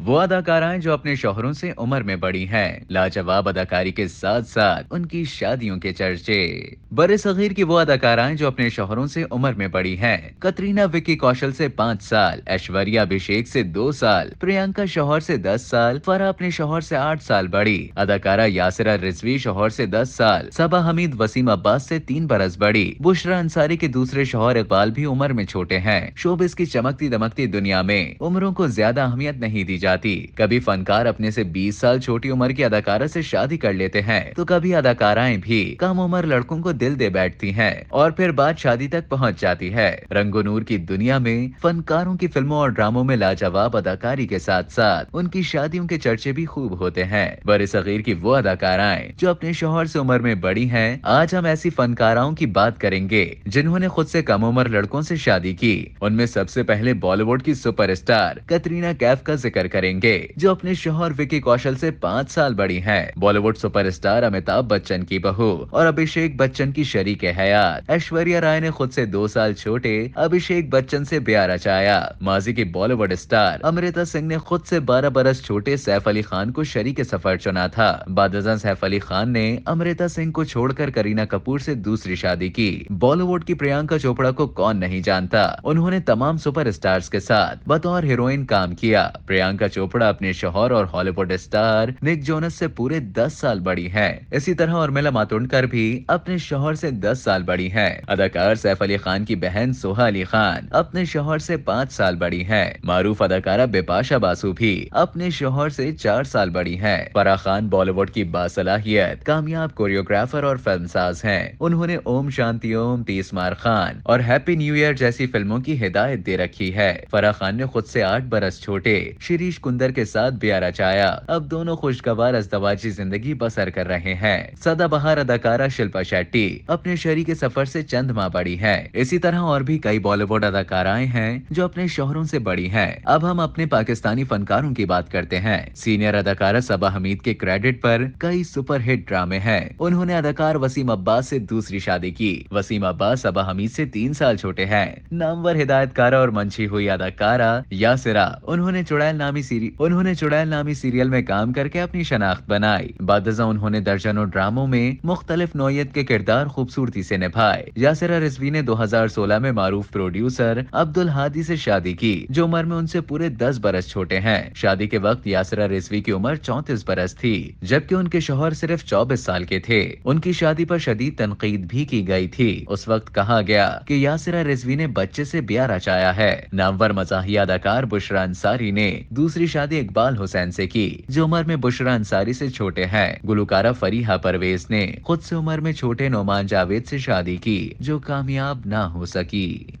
वो अदाकाराएं जो अपने शौहरों से उम्र में बड़ी हैं, लाजवाब अदाकारी के साथ साथ उनकी शादियों के चर्चे। बड़े-सगीर की वो अदाकाराएं जो अपने शौहरों से उम्र में बड़ी हैं। कतरीना विक्की कौशल से 5 साल, ऐश्वर्या अभिषेक से 2 साल, प्रियंका शौहर से 10 साल, फराह अपने शौहर से 8 साल बड़ी, अदाकारा यासिरा रिजवी शौहर से 10 साल, सबा हमीद वसीम अब्बास से 3 बरस बड़ी, बुशरा अंसारी के दूसरे शौहर इकबाल भी उम्र में छोटे हैं। शोबिस की चमकती दमकती दुनिया में उम्रों को ज्यादा अहमियत नहीं दी जाती। कभी फनकार अपने से 20 साल छोटी उम्र की अदाकारा से शादी कर लेते हैं, तो कभी अदाकाराएं भी कम उम्र लड़कों को दिल दे बैठती हैं और फिर बात शादी तक पहुंच जाती है। रंगो नूर की दुनिया में फनकारों की फिल्मों और ड्रामों में लाजवाब अदाकारी के साथ साथ उनकी शादियों के चर्चे भी खूब होते हैं। बड़े सगीर की वो अदाकाराएं जो अपने शौहर से उम्र में बड़ी हैं। आज हम ऐसी फनकाराओं की बात करेंगे जिन्होंने खुद से कम उम्र लड़कों से शादी की। उनमें सबसे पहले बॉलीवुड की सुपरस्टार कतरीना कैफ का जिक्र करेंगे, जो अपने शौहर विकी कौशल से 5 साल बड़ी हैं। बॉलीवुड सुपरस्टार अमिताभ बच्चन की बहू और अभिषेक बच्चन की शरीके हयात ऐश्वर्या राय ने खुद से 2 साल छोटे अभिषेक बच्चन से ब्याह रचाया। माजी की बॉलीवुड स्टार अमृता सिंह ने खुद से 12 बरस छोटे सैफ अली खान को शरीके सफर चुना था। बादशाह सैफ अली खान ने अमृता सिंह को छोड़कर करीना कपूर से दूसरी शादी की। बॉलीवुड की प्रियंका चोपड़ा को कौन नहीं जानता, उन्होंने तमाम सुपरस्टार्स के साथ बतौर हीरोइन काम किया। प्रियंका चोपड़ा अपने शौहर और हॉलीवुड स्टार निक जोनस से पूरे 10 साल बड़ी हैं। इसी तरह उर्मिला मातोंडकर भी अपने शौहर से 10 साल बड़ी हैं। अदाकार सैफ अली खान की बहन सोहा अली खान अपने शौहर से 5 साल बड़ी हैं। मारूफ अदाकारा बिपाशा बासु भी अपने शौहर से 4 साल बड़ी हैं। फराह खान बॉलीवुड की बासलाहियत कामयाब कोरियोग्राफर और फिल्मसाज हैं। उन्होंने ओम शांति ओम, तीसमार खान और हैप्पी न्यू ईयर जैसी फिल्मों की हिदायत दे रखी है। फराह खान ने खुद से 8 बरस छोटे शिरीष कुंदर के साथ ब्याह रचाया। अब दोनों खुशगवार अज़दवाजी जिंदगी बसर कर रहे हैं। सदाबहार अदाकारा शिल्पा शेट्टी अपने शरीके सफर से चंद माह बड़ी है। इसी तरह और भी कई बॉलीवुड अदाकाराएं हैं जो अपने शौहरों से बड़ी हैं। अब हम अपने पाकिस्तानी फनकारों की बात करते हैं। सीनियर अदाकारा सबा हमीद के क्रेडिट पर कई सुपरहिट ड्रामे हैं। उन्होंने अदाकार वसीम अब्बास से दूसरी शादी की। वसीम अब्बास सबा हमीद से 3 साल छोटे हैं। नामवर हिदायतकारा और मंची हुई अदाकारा यासिरा उन्होंने चुड़ैल नामी सीरियल में काम करके अपनी शनाख्त बनाई। बादशाह उन्होंने दर्जनों ड्रामों में मुख्तलिफ नौयत के किरदार खूबसूरती से निभाए। यासिरा रिजवी ने 2016 में मारूफ प्रोड्यूसर अब्दुल हादी से शादी की, जो उम्र में उनसे पूरे 10 बरस छोटे हैं। शादी के वक्त यासिरा रिजवी की उम्र 34 बरस थी, जबकि उनके शौहर सिर्फ 24 साल के थे। उनकी शादी पर शदीद तनकीद भी की गई थी। उस वक्त कहा गया कि यासिरा रिजवी ने बच्चे से ब्याह रचाया है। नामवर मज़ाहिया अदाकार बुशरा अंसारी ने दूसरी शादी इकबाल हुसैन से की, जो उम्र में बुशरा अंसारी से छोटे हैं। गुलकारा फरीहा परवेज ने खुद से उम्र में छोटे नोमान जावेद से शादी की, जो कामयाब ना हो सकी।